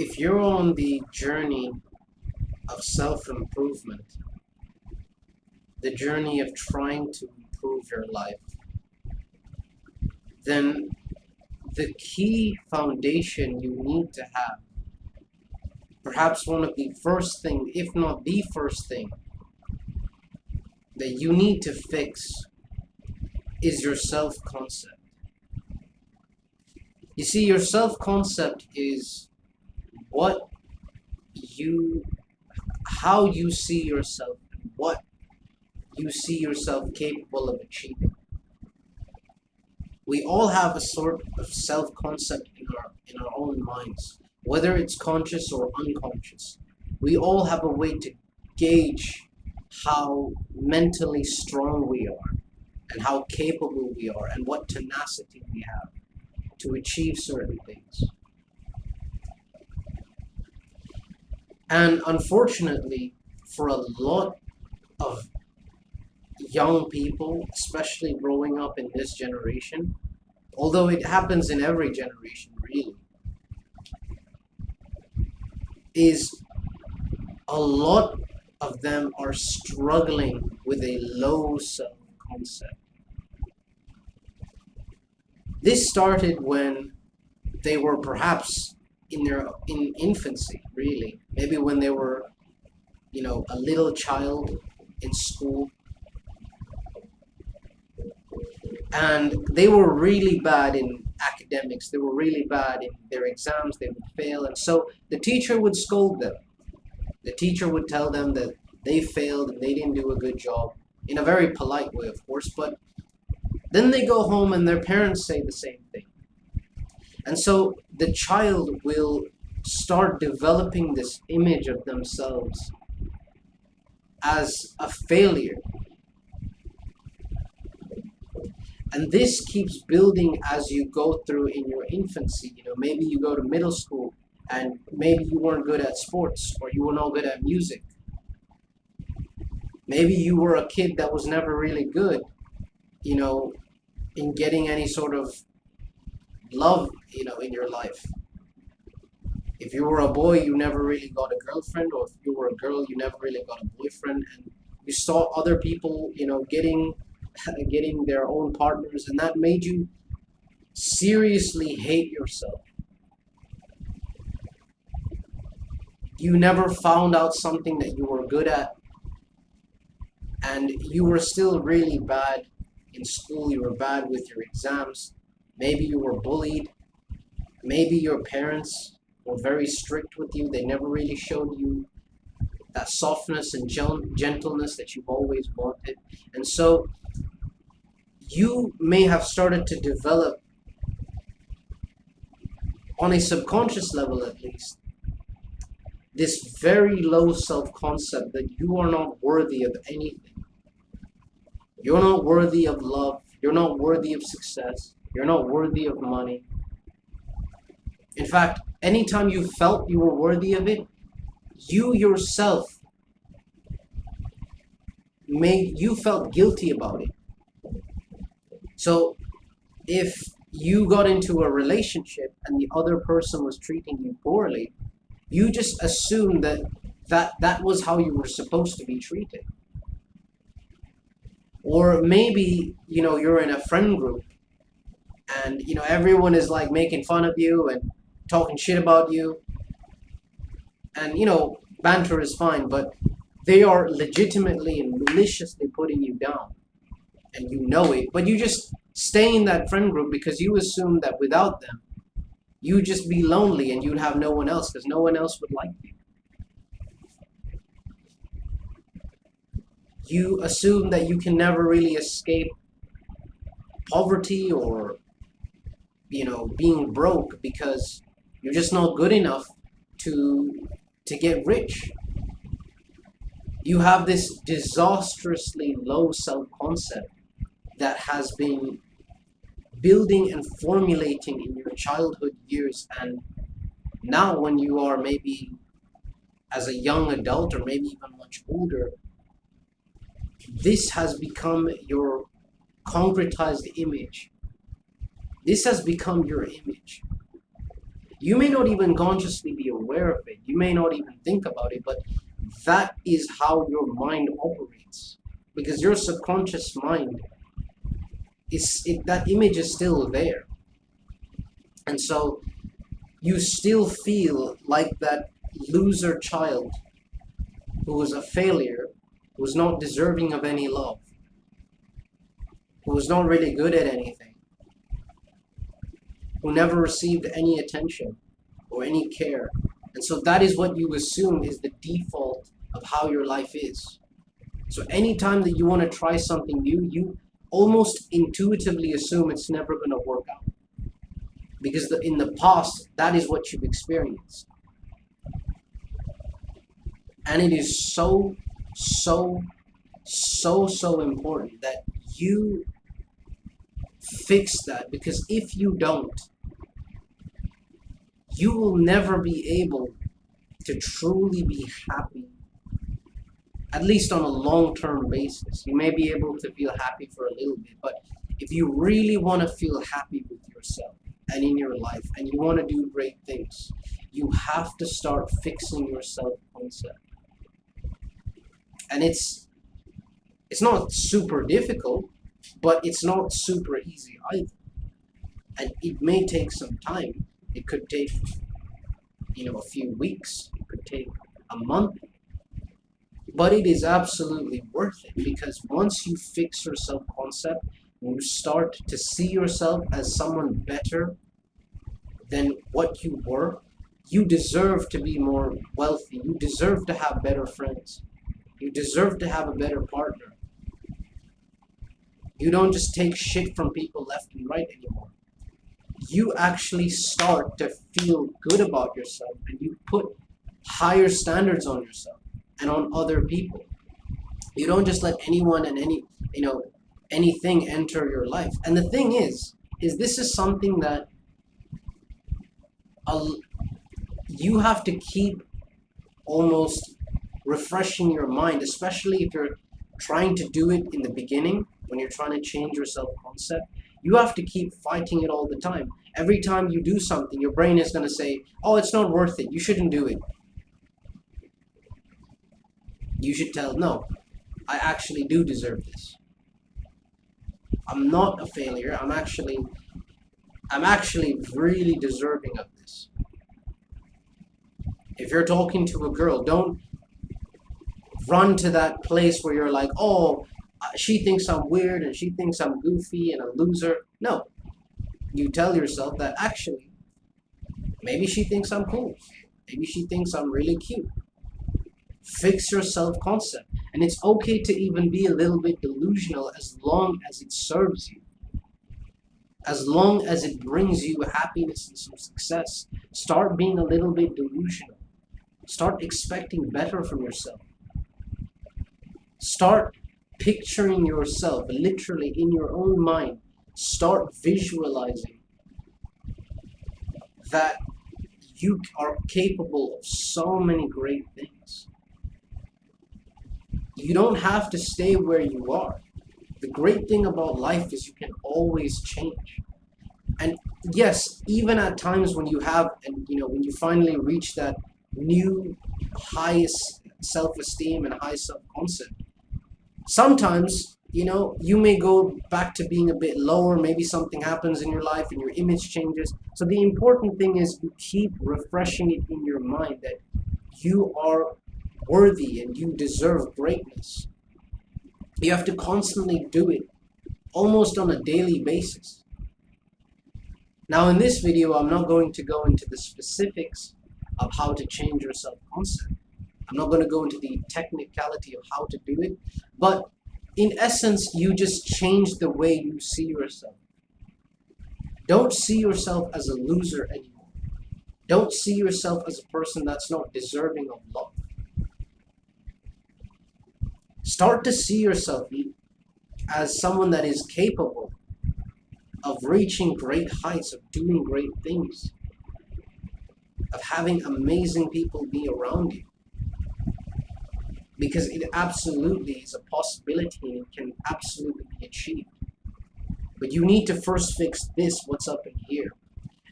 If you're on the journey of self-improvement, the journey of trying to improve your life, then the key foundation you need to have, perhaps one of the first thing, if not the first thing, that you need to fix is your self-concept. You see, your self-concept is what you, how you see yourself, and what you see yourself capable of achieving. We all have a sort of self-concept in our own minds, whether it's conscious or unconscious. We all have a way to gauge how mentally strong we are and how capable we are and what tenacity we have to achieve certain things. And unfortunately, for a lot of young people, especially growing up in this generation, although it happens in every generation really, is a lot of them are struggling with a low self-concept. This started when they were perhaps in infancy, really. Maybe when they were, a little child in school, and they were really bad in academics. They were really bad in their exams. They would fail, and so the teacher would scold them. The teacher would tell them that they failed and they didn't do a good job, in a very polite way, of course, but then they go home and their parents say the same thing. And so the child will start developing this image of themselves as a failure. And this keeps building as you go through in your infancy. Maybe you go to middle school and maybe you weren't good at sports or you were not good at music. Maybe you were a kid that was never really good, in getting any sort of love, in your life. If you were a boy, you never really got a girlfriend, or if you were a girl, you never really got a boyfriend, and you saw other people, getting getting their own partners, and that made you seriously hate yourself. You never found out something that you were good at, and you were still really bad in school. You were bad with your exams. Maybe you were bullied. Maybe your parents were very strict with you. They never really showed you that softness and gentleness that you've always wanted. And so you may have started to develop, on a subconscious level at least, this very low self-concept that you are not worthy of anything. You're not worthy of love. You're not worthy of success. You're not worthy of money. In fact, anytime you felt you were worthy of it, you yourself you felt guilty about it. So if you got into a relationship and the other person was treating you poorly, you just assumed that was how you were supposed to be treated. Or maybe, you're in a friend group and, everyone is like making fun of you and talking shit about you. And, banter is fine, but they are legitimately and maliciously putting you down. And you know it, but you just stay in that friend group because you assume that without them, you'd just be lonely and you'd have no one else because no one else would like you. You assume that you can never really escape poverty or, being broke because you're just not good enough to get rich. You have this disastrously low self-concept that has been building and formulating in your childhood years, and now when you are maybe as a young adult or maybe even much older, this has become your concretized image. This has become your image. You may not even consciously be aware of it. You may not even think about it, but that is how your mind operates. Because your subconscious mind that image is still there. And so you still feel like that loser child who was a failure, who was not deserving of any love, who was not really good at anything, who never received any attention or any care. And so that is what you assume is the default of how your life is. So anytime that you want to try something new, you almost intuitively assume it's never going to work out. Because in the past, that is what you've experienced. And it is so important that you fix that, because if you don't, you will never be able to truly be happy, at least on a long-term basis. You may be able to feel happy for a little bit, but if you really want to feel happy with yourself and in your life, and you want to do great things, you have to start fixing your self-concept. And it's not super difficult, but it's not super easy either. And it may take some time. It could take, a few weeks. It could take a month. But it is absolutely worth it, because once you fix your self-concept, when you start to see yourself as someone better than what you were, you deserve to be more wealthy. You deserve to have better friends. You deserve to have a better partner. You don't just take shit from people left and right anymore. You actually start to feel good about yourself, and you put higher standards on yourself and on other people. You don't just let anyone and anything enter your life. And the thing is this is something that you have to keep almost refreshing your mind, especially if you're trying to do it in the beginning, when you're trying to change your self-concept. You have to keep fighting it all the time. Every time you do something, your brain is going to say, oh, it's not worth it. You shouldn't do it. You should tell, no, I actually do deserve this. I'm not a failure. I'm actually really deserving of this. If you're talking to a girl, don't run to that place where you're like, oh, she thinks I'm weird and she thinks I'm goofy and a loser. No. You tell yourself that actually, maybe she thinks I'm cool. Maybe she thinks I'm really cute. Fix your self-concept. And it's okay to even be a little bit delusional, as long as it serves you. As long as it brings you happiness and some success. Start being a little bit delusional. Start expecting better from yourself. Start picturing yourself literally in your own mind. Start visualizing that you are capable of so many great things. You don't have to stay where you are. The great thing about life is you can always change. And yes, even at times when you have, and when you finally reach that new highest self-esteem and high self-concept, sometimes, you may go back to being a bit lower. Maybe something happens in your life and your image changes. So the important thing is you keep refreshing it in your mind that you are worthy and you deserve greatness. You have to constantly do it, almost on a daily basis. Now, in this video, I'm not going to go into the specifics of how to change your self-concept. I'm not going to go into the technicality of how to do it, but in essence, you just change the way you see yourself. Don't see yourself as a loser anymore. Don't see yourself as a person that's not deserving of love. Start to see yourself as someone that is capable of reaching great heights, of doing great things, of having amazing people be around you. Because it absolutely is a possibility and it can absolutely be achieved. But you need to first fix this, what's up in here.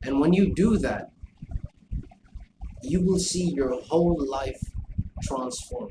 And when you do that, you will see your whole life transform.